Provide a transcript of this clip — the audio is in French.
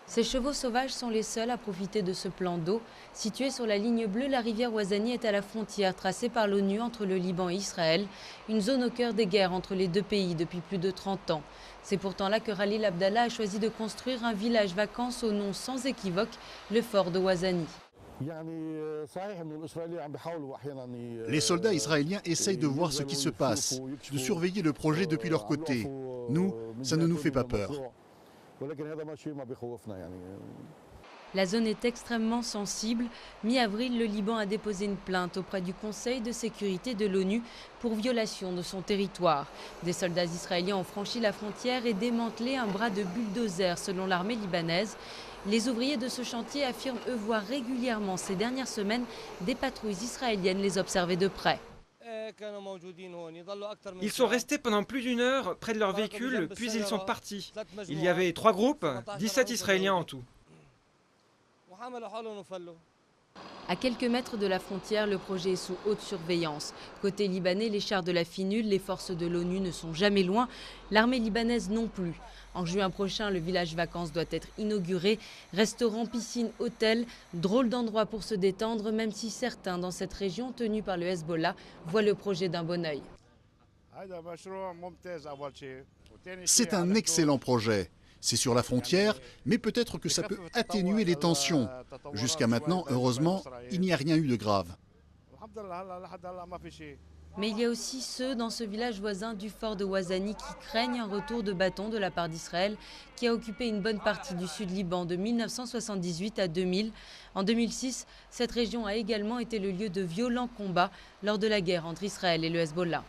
Ces chevaux sauvages sont les seuls à profiter de ce plan d'eau. Situé sur la ligne bleue, la rivière Ouazani est à la frontière tracée par l'ONU entre le Liban et Israël, une zone au cœur des guerres entre les deux pays depuis plus de 30 ans. C'est pourtant là que Khalil Abdallah a choisi de construire un village vacances au nom sans équivoque, le fort de Ouazani. Les soldats israéliens essayent de voir ce qui se passe, de surveiller le projet depuis leur côté. Nous, ça ne nous fait pas peur. La zone est extrêmement sensible. Mi-avril, le Liban a déposé une plainte auprès du Conseil de sécurité de l'ONU pour violation de son territoire. Des soldats israéliens ont franchi la frontière et démantelé un bras de bulldozer selon l'armée libanaise. Les ouvriers de ce chantier affirment eux voir régulièrement ces dernières semaines des patrouilles israéliennes les observer de près. Ils sont restés pendant plus d'une heure près de leur véhicule, puis ils sont partis. Il y avait 3 groupes, 17 Israéliens en tout. À quelques mètres de la frontière, le projet est sous haute surveillance. Côté libanais, les chars de la FINUL, les forces de l'ONU ne sont jamais loin, l'armée libanaise non plus. En juin prochain, le village vacances doit être inauguré. Restaurants, piscines, hôtels, drôle d'endroit pour se détendre, même si certains dans cette région tenue par le Hezbollah voient le projet d'un bon œil. C'est un excellent projet. C'est sur la frontière, mais peut-être que ça peut atténuer les tensions. Jusqu'à maintenant, heureusement, il n'y a rien eu de grave. Mais il y a aussi ceux dans ce village voisin du fort de Ouazani qui craignent un retour de bâton de la part d'Israël, qui a occupé une bonne partie du sud Liban de 1978 à 2000. En 2006, cette région a également été le lieu de violents combats lors de la guerre entre Israël et le Hezbollah.